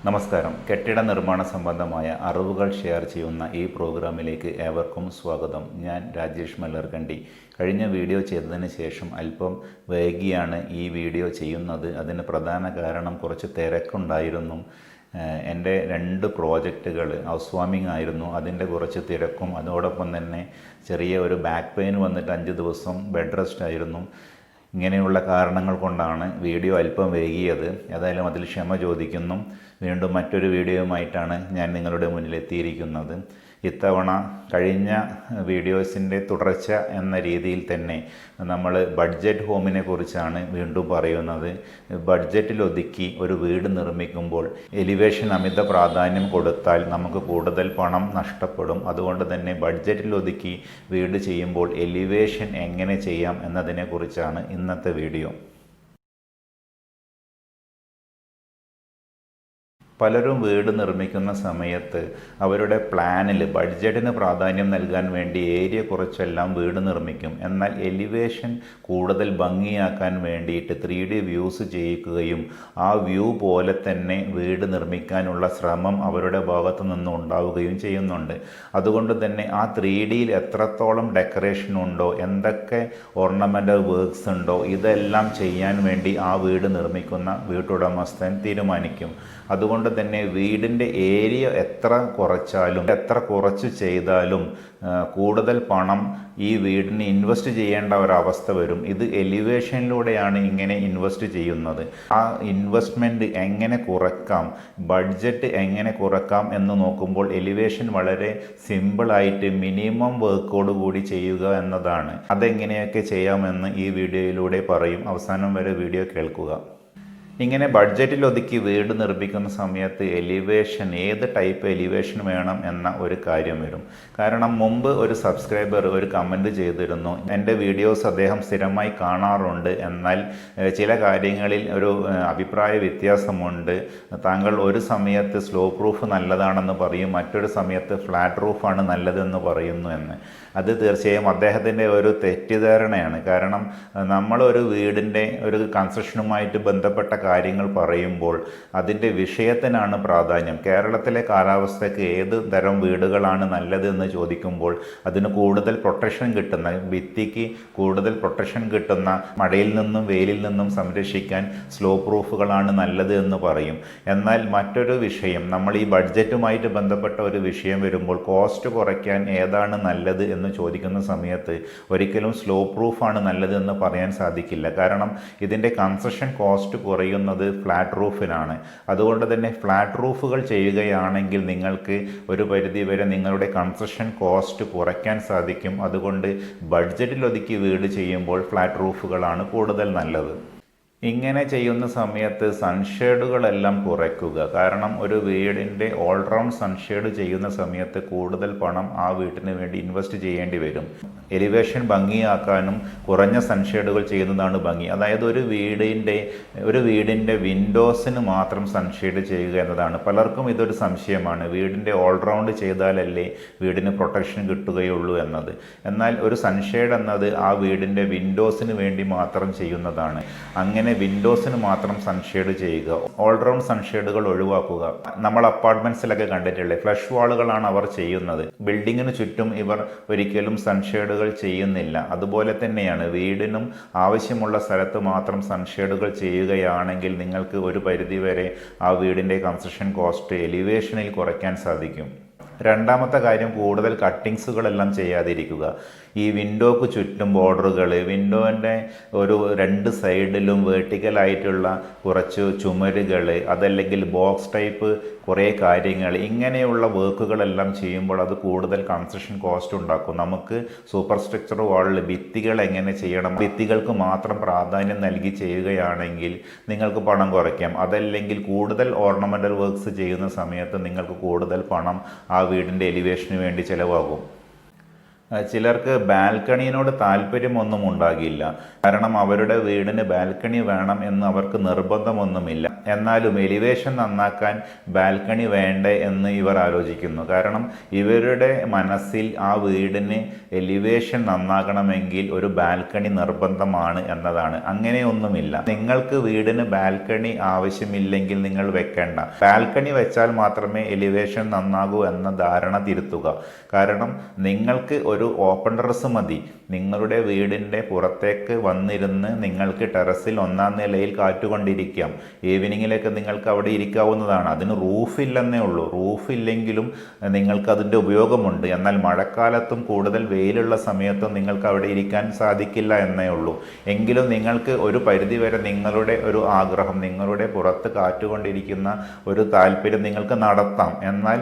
നമസ്കാരം. കെട്ടിട നിർമ്മാണ സംബന്ധമായ അറിവുകൾ ഷെയർ ചെയ്യുന്ന ഈ പ്രോഗ്രാമിലേക്ക് ഏവർക്കും സ്വാഗതം. ഞാൻ രാജേഷ് മല്ലർക്കണ്ടി. കഴിഞ്ഞ വീഡിയോ ചെയ്തതിന് ശേഷം അല്പം വൈകിയാണ് ഈ വീഡിയോ ചെയ്യുന്നത്. അതിന് പ്രധാന കാരണം കുറച്ച് തിരക്കുണ്ടായിരുന്നു. എൻ്റെ 2 പ്രോജക്റ്റുകൾ ഹൗസ് വാമിംഗ് ആയിരുന്നു. അതിൻ്റെ കുറച്ച് തിരക്കും അതോടൊപ്പം തന്നെ ചെറിയ ഒരു ബാക്ക് പെയിൻ വന്നിട്ട് 5 ദിവസം ബെഡ് റെസ്റ്റ് ആയിരുന്നു. ഇങ്ങനെയുള്ള കാരണങ്ങൾ കൊണ്ടാണ് വീഡിയോ അല്പം വൈകിയത്. ഏതായാലും അതിൽ ക്ഷമ ചോദിക്കുന്നു. വീണ്ടും മറ്റൊരു വീഡിയോയുമായിട്ടാണ് ഞാൻ നിങ്ങളുടെ മുന്നിൽ എത്തിയിരിക്കുന്നത്. ഇത്തവണ കഴിഞ്ഞ വീഡിയോസിൻ്റെ തുടർച്ച എന്ന രീതിയിൽ തന്നെ നമ്മൾ ബഡ്ജറ്റ് ഹോമിനെ കുറിച്ചാണ് വീണ്ടും പറയുന്നത്. ബഡ്ജറ്റിലൊതുക്കി ഒരു വീട് നിർമ്മിക്കുമ്പോൾ എലിവേഷൻ അമിത പ്രാധാന്യം കൊടുത്താൽ നമുക്ക് കൂടുതൽ പണം നഷ്ടപ്പെടും. അതുകൊണ്ട് തന്നെ ബഡ്ജറ്റിലൊതുക്കി വീട് ചെയ്യുമ്പോൾ എലിവേഷൻ എങ്ങനെ ചെയ്യാം എന്നതിനെക്കുറിച്ചാണ് ഇന്നത്തെ വീഡിയോ. പലരും വീട് നിർമ്മിക്കുന്ന സമയത്ത് അവരുടെ പ്ലാനിൽ ബഡ്ജറ്റിന് പ്രാധാന്യം നൽകാൻ വേണ്ടി ഏരിയ കുറച്ചെല്ലാം വീട് നിർമ്മിക്കും. എന്നാൽ എലിവേഷൻ കൂടുതൽ ഭംഗിയാക്കാൻ വേണ്ടിയിട്ട് 3D വ്യൂസ് ചെയ്യിക്കുകയും ആ വ്യൂ പോലെ തന്നെ വീട് നിർമ്മിക്കാനുള്ള ശ്രമം അവരുടെ ഭാഗത്തു നിന്ന് ഉണ്ടാവുകയും ചെയ്യുന്നുണ്ട്. അതുകൊണ്ട് തന്നെ ആ 3Dയിൽ എത്രത്തോളം ഡെക്കറേഷൻ ഉണ്ടോ, എന്തൊക്കെ ഓർണമെൻ്റൽ വർക്ക്സ് ഉണ്ടോ, ഇതെല്ലാം ചെയ്യാൻ വേണ്ടി ആ വീട് നിർമ്മിക്കുന്ന വീട്ടുടമസ്ഥൻ തീരുമാനിക്കും. അതുകൊണ്ട് തന്നെ വീടിൻ്റെ ഏരിയ എത്ര കുറച്ച് ചെയ്താലും കൂടുതൽ പണം ഈ വീടിന് ഇൻവെസ്റ്റ് ചെയ്യേണ്ട ഒരവസ്ഥ വരും. ഇത് എലിവേഷനിലൂടെയാണ് ഇങ്ങനെ ഇൻവെസ്റ്റ് ചെയ്യുന്നത്. ആ ഇൻവെസ്റ്റ്മെൻറ്റ് എങ്ങനെ കുറക്കാം, ബഡ്ജറ്റ് എങ്ങനെ കുറക്കാം എന്ന് നോക്കുമ്പോൾ എലിവേഷൻ വളരെ സിമ്പിളായിട്ട് മിനിമം വർക്കോട് കൂടി ചെയ്യുക എന്നതാണ്. അതെങ്ങനെയൊക്കെ ചെയ്യാമെന്ന് ഈ വീഡിയോയിലൂടെ പറയും. അവസാനം വരെ വീഡിയോ കേൾക്കുക. ഇങ്ങനെ ബഡ്ജറ്റിലൊതുക്കി വീട് നിർമ്മിക്കുന്ന സമയത്ത് എലിവേഷൻ, ഏത് ടൈപ്പ് എലിവേഷൻ വേണം എന്ന ഒരു കാര്യം വരും. കാരണം മുമ്പ് ഒരു സബ്സ്ക്രൈബർ ഒരു കമൻറ്റ് ചെയ്തിരുന്നു, എൻ്റെ വീഡിയോസ് അദ്ദേഹം സ്ഥിരമായി കാണാറുണ്ട്, എന്നാൽ ചില കാര്യങ്ങളിൽ ഒരു അഭിപ്രായ വ്യത്യാസമുണ്ട്. താങ്കൾ ഒരു സമയത്ത് സ്ലോ പ്രൂഫ് നല്ലതാണെന്ന് പറയും, മറ്റൊരു സമയത്ത് ഫ്ലാറ്റ് റൂഫാണ് നല്ലതെന്ന് പറയുന്നു എന്ന്. അത് തീർച്ചയായും അദ്ദേഹത്തിൻ്റെ ഒരു തെറ്റിദ്ധാരണയാണ്. കാരണം നമ്മളൊരു വീടിൻ്റെ ഒരു കൺസ്ട്രക്ഷനുമായിട്ട് ബന്ധപ്പെട്ട കാര്യങ്ങൾ പറയുമ്പോൾ അതിൻ്റെ വിഷയത്തിനാണ് പ്രാധാന്യം. കേരളത്തിലെ കാലാവസ്ഥയ്ക്ക് ഏത് തരം വീടുകളാണ് നല്ലത് എന്ന് ചോദിക്കുമ്പോൾ അതിന് കൂടുതൽ പ്രൊട്ടക്ഷൻ കിട്ടുന്ന, ഭിത്തിക്ക് കൂടുതൽ പ്രൊട്ടക്ഷൻ കിട്ടുന്ന, മഴയിൽ നിന്നും വെയിലിൽ നിന്നും സംരക്ഷിക്കാൻ സ്ലോ പ്രൂഫുകളാണ് നല്ലത് എന്ന് പറയും. എന്നാൽ മറ്റൊരു വിഷയം, നമ്മൾ ഈ ബഡ്ജറ്റുമായിട്ട് ബന്ധപ്പെട്ട ഒരു വിഷയം വരുമ്പോൾ കോസ്റ്റ് കുറയ്ക്കാൻ ഏതാണ് നല്ലത് എന്ന് ചോദിക്കുന്ന സമയത്ത് ഒരിക്കലും സ്ലോ പ്രൂഫാണ് നല്ലതെന്ന് പറയാൻ സാധിക്കില്ല. കാരണം ഇതിൻ്റെ കൺസ്ട്രക്ഷൻ കോസ്റ്റ് കുറയുന്നത് ഫ്ലാറ്റ് റൂഫിനാണ്. അതുകൊണ്ട് തന്നെ ഫ്ലാറ്റ് റൂഫുകൾ ചെയ്യുകയാണെങ്കിൽ നിങ്ങൾക്ക് ഒരു പരിധിവരെ നിങ്ങളുടെ കൺസ്ട്രക്ഷൻ കോസ്റ്റ് കുറയ്ക്കാൻ സാധിക്കും. അതുകൊണ്ട് ബഡ്ജറ്റിലൊതുക്കി വീട് ചെയ്യുമ്പോൾ ഫ്ലാറ്റ് റൂഫുകളാണ് കൂടുതൽ നല്ലത്. ഇങ്ങനെ ചെയ്യുന്ന സമയത്ത് സൺഷെയ്ഡുകളെല്ലാം കുറയ്ക്കുക. കാരണം ഒരു വീടിൻ്റെ ഓൾറൗണ്ട് സൺഷെയ്ഡ് ചെയ്യുന്ന സമയത്ത് കൂടുതൽ പണം ആ വീട്ടിന് വേണ്ടി ഇൻവെസ്റ്റ് ചെയ്യേണ്ടി വരും. എലിവേഷൻ ഭംഗിയാക്കാനും കുറഞ്ഞ സൺഷെയ്ഡുകൾ ചെയ്യുന്നതാണ് ഭംഗി. അതായത് ഒരു വീടിൻ്റെ വിൻഡോസിന് മാത്രം സൺഷെയ്ഡ് ചെയ്യുക എന്നതാണ്. പലർക്കും ഇതൊരു സംശയമാണ്, വീടിൻ്റെ ഓൾറൗണ്ട് ചെയ്താലല്ലേ വീടിന് പ്രൊട്ടക്ഷൻ കിട്ടുകയുള്ളൂ എന്നത്. എന്നാൽ ഒരു സൺഷെയ്ഡ് എന്നത് ആ വീടിൻ്റെ വിൻഡോസിന് വേണ്ടി മാത്രം ചെയ്യുന്നതാണ്. അങ്ങനെ വിൻഡോസിന് മാത്രം സൺഷെയ്ഡ് ചെയ്യുക, ഓൾറൗണ്ട് സൺഷെയ്ഡുകൾ ഒഴിവാക്കുക. നമ്മൾ അപ്പാർട്ട്മെൻറ്റ്സിലൊക്കെ കണ്ടിട്ടില്ലേ, ഫ്ലഷ് വാളുകളാണ് അവർ ചെയ്യുന്നത്. ബിൽഡിങ്ങിന് ചുറ്റും ഇവർ ഒരിക്കലും സൺഷെയ്ഡുകൾ ചെയ്യുന്നില്ല. അതുപോലെ തന്നെയാണ് വീടിനും ആവശ്യമുള്ള സ്ഥലത്ത് മാത്രം സൺഷെയ്ഡുകൾ ചെയ്യുകയാണെങ്കിൽ നിങ്ങൾക്ക് ഒരു പരിധിവരെ ആ വീടിൻ്റെ കൺസ്ട്രക്ഷൻ കോസ്റ്റ് എലിവേഷനിൽ കുറയ്ക്കാൻ സാധിക്കും. രണ്ടാമത്തെ കാര്യം, കൂടുതൽ കട്ടിങ്സുകളെല്ലാം ചെയ്യാതിരിക്കുക. ഈ വിൻഡോക്ക് ചുറ്റും ബോർഡറുകൾ, വിൻഡോൻ്റെ ഒരു 2 സൈഡിലും വേർട്ടിക്കലായിട്ടുള്ള കുറച്ച് ചുമരുകൾ, അതല്ലെങ്കിൽ ബോക്സ് ടൈപ്പ് കുറേ കാര്യങ്ങൾ, ഇങ്ങനെയുള്ള വർക്കുകളെല്ലാം ചെയ്യുമ്പോൾ അത് കൂടുതൽ കൺസ്ട്രക്ഷൻ കോസ്റ്റ് ഉണ്ടാക്കും. നമുക്ക് സൂപ്പർ സ്ട്രക്ചർ വാളിൽ ഭിത്തികൾ എങ്ങനെ ചെയ്യണം, ഭിത്തികൾക്ക് മാത്രം പ്രാധാന്യം നൽകി ചെയ്യുകയാണെങ്കിൽ നിങ്ങൾക്ക് പണം കുറയ്ക്കാം. അതല്ലെങ്കിൽ കൂടുതൽ ഓർണമെൻ്റൽ വർക്ക്സ് ചെയ്യുന്ന സമയത്ത് നിങ്ങൾക്ക് കൂടുതൽ പണം ആ വീടിൻ്റെ എലിവേഷന് വേണ്ടി ചിലവാകും. ചിലർക്ക് ബാൽക്കണിയോട് താല്പര്യമൊന്നും ഉണ്ടാകില്ല. കാരണം അവരുടെ വീടിന് ബാൽക്കണി വേണം എന്ന് അവർക്ക് നിർബന്ധമൊന്നുമില്ല. എന്നാലും എലിവേഷൻ നന്നാക്കാൻ ബാൽക്കണി വേണ്ടേ എന്ന് ഇവർ ആലോചിക്കുന്നു. കാരണം ഇവരുടെ മനസ്സിൽ ആ വീടിന് എലിവേഷൻ നന്നാകണമെങ്കിൽ ഒരു ബാൽക്കണി നിർബന്ധമാണ് എന്നതാണ്. അങ്ങനെയൊന്നുമില്ല. നിങ്ങൾക്ക് വീടിന് ബാൽക്കണി ആവശ്യമില്ലെങ്കിൽ നിങ്ങൾ വെക്കേണ്ട. ബാൽക്കണി വെച്ചാൽ മാത്രമേ എലിവേഷൻ നന്നാകൂ എന്ന ധാരണ തിരുത്തുക. കാരണം നിങ്ങൾക്ക് ഒരു ഓപ്പൺ ടെറസ് മതി. നിങ്ങളുടെ വീടിൻ്റെ പുറത്തേക്ക് വന്നിരുന്ന് നിങ്ങൾക്ക് ടെറസിൽ 1-ാം നിലയിൽ കാറ്റുകൊണ്ടിരിക്കാം. ഈവനിങ്ങിലേക്ക് നിങ്ങൾക്ക് അവിടെ ഇരിക്കാവുന്നതാണ്. അതിന് റൂഫില്ലെന്നേ ഉള്ളൂ. റൂഫില്ലെങ്കിലും നിങ്ങൾക്ക് അതിൻ്റെ ഉപയോഗമുണ്ട്. എന്നാൽ മഴക്കാലത്തും കൂടുതൽ വെയിലുള്ള സമയത്തും നിങ്ങൾക്ക് അവിടെ ഇരിക്കാൻ സാധിക്കില്ല എന്നേ ഉള്ളൂ. എങ്കിലും നിങ്ങൾക്ക് ഒരു പരിധിവരെ നിങ്ങളുടെ ഒരു ആഗ്രഹം, നിങ്ങളുടെ പുറത്ത് കാറ്റുകൊണ്ടിരിക്കുന്ന ഒരു താല്പര്യം നിങ്ങൾക്ക് നടത്താം. എന്നാൽ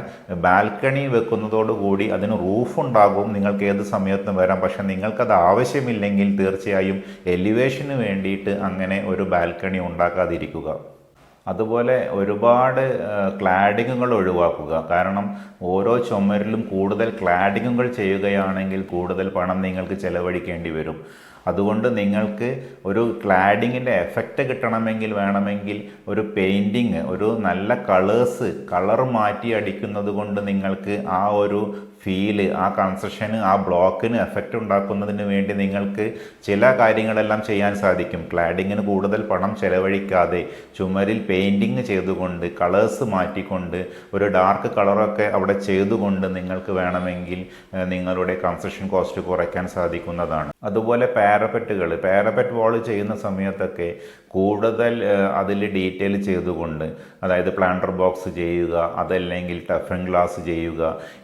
ബാൽക്കണി വെക്കുന്നതോടുകൂടി അതിന് റൂഫുണ്ടാകും. നിങ്ങൾക്ക് ഏത് സമയത്തും വരാം. പക്ഷെ നിങ്ങൾക്കത് ആവശ്യമില്ലെങ്കിൽ തീർച്ചയായും എലിവേഷന് വേണ്ടിയിട്ട് അങ്ങനെ ഒരു ബാൽക്കണി ഉണ്ടാക്കാതിരിക്കുക. അതുപോലെ ഒരുപാട് ക്ലാഡിങ്ങുകൾ ഒഴിവാക്കുക. കാരണം ഓരോ ചുമരിലും കൂടുതൽ ക്ലാഡിങ്ങുകൾ ചെയ്യുകയാണെങ്കിൽ കൂടുതൽ പണം നിങ്ങൾക്ക് ചെലവഴിക്കേണ്ടി വരും. അതുകൊണ്ട് നിങ്ങൾക്ക് ഒരു ക്ലാഡിങ്ങിൻ്റെ എഫക്റ്റ് കിട്ടണമെങ്കിൽ വേണമെങ്കിൽ ഒരു പെയിൻറ്റിങ്, ഒരു നല്ല കളർ മാറ്റി അടിക്കുന്നത് കൊണ്ട് നിങ്ങൾക്ക് ആ ഒരു ഫീല്, ആ കൺസ്ട്രക്ഷന്, ആ ബ്ലോക്കിന് എഫക്റ്റ് ഉണ്ടാക്കുന്നതിന് വേണ്ടി നിങ്ങൾക്ക് ചില കാര്യങ്ങളെല്ലാം ചെയ്യാൻ സാധിക്കും. ക്ലാഡിങ്ങിന് കൂടുതൽ പണം ചെലവഴിക്കാതെ ചുമരിൽ പെയിൻറ്റിങ് ചെയ്തുകൊണ്ട് കളേഴ്സ് മാറ്റിക്കൊണ്ട് ഒരു ഡാർക്ക് കളറൊക്കെ അവിടെ ചെയ്തുകൊണ്ട് നിങ്ങൾക്ക് വേണമെങ്കിൽ നിങ്ങളുടെ കൺസ്ട്രക്ഷൻ കോസ്റ്റ് കുറയ്ക്കാൻ സാധിക്കുന്നതാണ്. അതുപോലെ പാരപ്പറ്റ് വാൾ ചെയ്യുന്ന സമയത്തൊക്കെ കൂടുതൽ അതിൽ ഡീറ്റെയിൽ ചെയ്തുകൊണ്ട്, അതായത് പ്ലാന്റർ ബോക്സ് ചെയ്യുക, അതല്ലെങ്കിൽ ടഫൻ ഗ്ലാസ് ചെയ്യുക,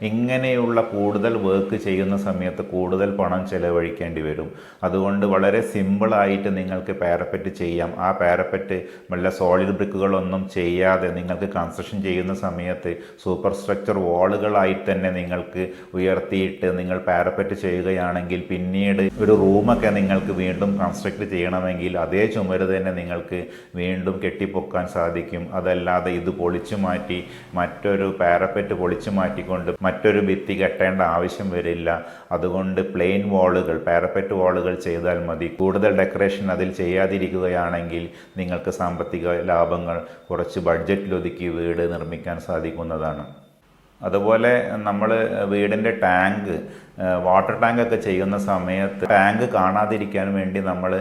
ഇങ്ങനെയുള്ള കൂടുതൽ വർക്ക് ചെയ്യുന്ന സമയത്ത് കൂടുതൽ പണം ചെലവഴിക്കേണ്ടി വരും. അതുകൊണ്ട് വളരെ സിമ്പിളായിട്ട് നിങ്ങൾക്ക് പാരപ്പറ്റ് ചെയ്യാം. ആ പാരപ്പറ്റ് വല്ല സോളിഡ് ബ്രിക്കുകളൊന്നും ചെയ്യാതെ നിങ്ങൾക്ക് കൺസ്ട്രക്ഷൻ ചെയ്യുന്ന സമയത്ത് സൂപ്പർ സ്ട്രക്ചർ വാളുകളായി തന്നെ നിങ്ങൾക്ക് ഉയർത്തിയിട്ട് നിങ്ങൾ പാരപ്പറ്റ് ചെയ്യുകയാണെങ്കിൽ പിന്നീട് ഒരു റൂമൊക്കെ നിങ്ങൾക്ക് വീണ്ടും കൺസ്ട്രക്ട് ചെയ്യണമെങ്കിൽ അതേ ചുമര് തന്നെ നിങ്ങൾക്ക് വീണ്ടും കെട്ടിപ്പൊക്കാൻ സാധിക്കും. അതല്ലാതെ ഇത് പൊളിച്ചു മാറ്റി മറ്റൊരു പാരപ്പറ്റ് പൊളിച്ചു മാറ്റിക്കൊണ്ട് മറ്റൊരു ഭിത്തി കെട്ടേണ്ട ആവശ്യം വരില്ല. അതുകൊണ്ട് പ്ലെയിൻ വാളുകൾ, പാരപ്പറ്റ് വാളുകൾ ചെയ്താൽ മതി. കൂടുതൽ ഡെക്കറേഷൻ അതിൽ ചെയ്യാതിരിക്കുകയാണെങ്കിൽ നിങ്ങൾക്ക് സാമ്പത്തിക ലാഭങ്ങൾ കുറച്ച് ബഡ്ജറ്റിലൊതുക്കി വീട് നിർമ്മിക്കാൻ സാധിക്കുന്നതാണ്. അതുപോലെ നമ്മൾ വീടിൻ്റെ വാട്ടർ ടാങ്കൊക്കെ ചെയ്യുന്ന സമയത്ത് ടാങ്ക് കാണാതിരിക്കാൻ വേണ്ടി നമ്മൾ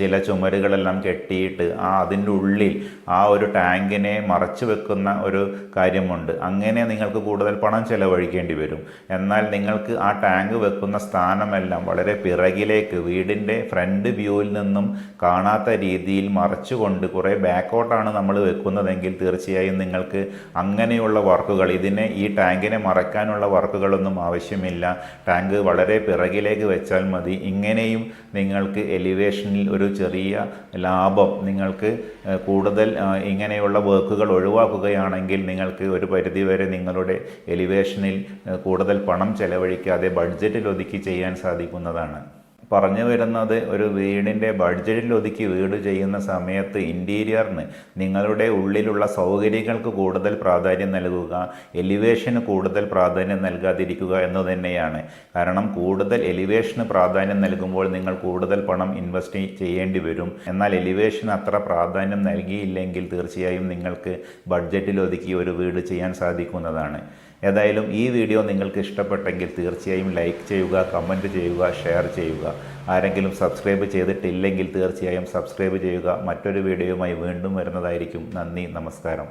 ചില ചുമരുകളെല്ലാം കെട്ടിയിട്ട് അതിൻ്റെ ഉള്ളിൽ ആ ഒരു ടാങ്കിനെ മറച്ചു വെക്കുന്ന ഒരു കാര്യമുണ്ട്. അങ്ങനെ നിങ്ങൾക്ക് കൂടുതൽ പണം ചെലവഴിക്കേണ്ടി വരും. എന്നാൽ നിങ്ങൾക്ക് ആ ടാങ്ക് വെക്കുന്ന സ്ഥാനമെല്ലാം വളരെ പിറകിലേക്ക് വീടിൻ്റെ ഫ്രണ്ട് വ്യൂവിൽ നിന്നും കാണാത്ത രീതിയിൽ മറച്ചുകൊണ്ട് കുറേ ബാക്കോട്ടാണ് നമ്മൾ വെക്കുന്നതെങ്കിൽ തീർച്ചയായും നിങ്ങൾക്ക് അങ്ങനെയുള്ള വർക്കുകൾ, ഈ ടാങ്കിനെ മറയ്ക്കാനുള്ള വർക്കുകളൊന്നും ആവശ്യമില്ല. ടാങ്ക് വളരെ പിറകിലേക്ക് വെച്ചാൽ മതി. ഇങ്ങനെയും നിങ്ങൾക്ക് എലിവേഷനിൽ ഒരു ചെറിയ ലാഭം, നിങ്ങൾക്ക് കൂടുതൽ ഇങ്ങനെയുള്ള വർക്കുകൾ ഒഴിവാക്കുകയാണെങ്കിൽ നിങ്ങൾക്ക് ഒരു പരിധിവരെ നിങ്ങളുടെ എലിവേഷനിൽ കൂടുതൽ പണം ചെലവഴിക്കാതെ ബഡ്ജറ്റിൽ ഒതുക്കി ചെയ്യാൻ സാധിക്കുന്നതാണ്. പറഞ്ഞു വരുന്നത്, ഒരു വീടിൻ്റെ ബഡ്ജറ്റിൽ ഒതുക്കി വീട് ചെയ്യുന്ന സമയത്ത് ഇൻറ്റീരിയറിന്, നിങ്ങളുടെ ഉള്ളിലുള്ള സൗകര്യങ്ങൾക്ക് കൂടുതൽ പ്രാധാന്യം നൽകുക, എലിവേഷന് കൂടുതൽ പ്രാധാന്യം നൽകാതിരിക്കുക എന്ന് തന്നെയാണ്. കാരണം കൂടുതൽ എലിവേഷന് പ്രാധാന്യം നൽകുമ്പോൾ നിങ്ങൾ കൂടുതൽ പണം ഇൻവെസ്റ്റ് ചെയ്യേണ്ടി വരും. എന്നാൽ എലിവേഷന് അത്ര പ്രാധാന്യം നൽകിയില്ലെങ്കിൽ തീർച്ചയായും നിങ്ങൾക്ക് ബഡ്ജറ്റിൽ ഒതുക്കി ഒരു വീട് ചെയ്യാൻ സാധിക്കുന്നതാണ്. ഏതായാലും ഈ വീഡിയോ നിങ്ങൾക്ക് ഇഷ്ടപ്പെട്ടെങ്കിൽ തീർച്ചയായും ലൈക്ക് ചെയ്യുക, കമൻറ്റ് ചെയ്യുക, ഷെയർ ചെയ്യുക. ആരെങ്കിലും സബ്സ്ക്രൈബ് ചെയ്തിട്ടില്ലെങ്കിൽ തീർച്ചയായും സബ്സ്ക്രൈബ് ചെയ്യുക. മറ്റൊരു വീഡിയോയുമായി വീണ്ടും വരുന്നതായിരിക്കും. നന്ദി, നമസ്കാരം.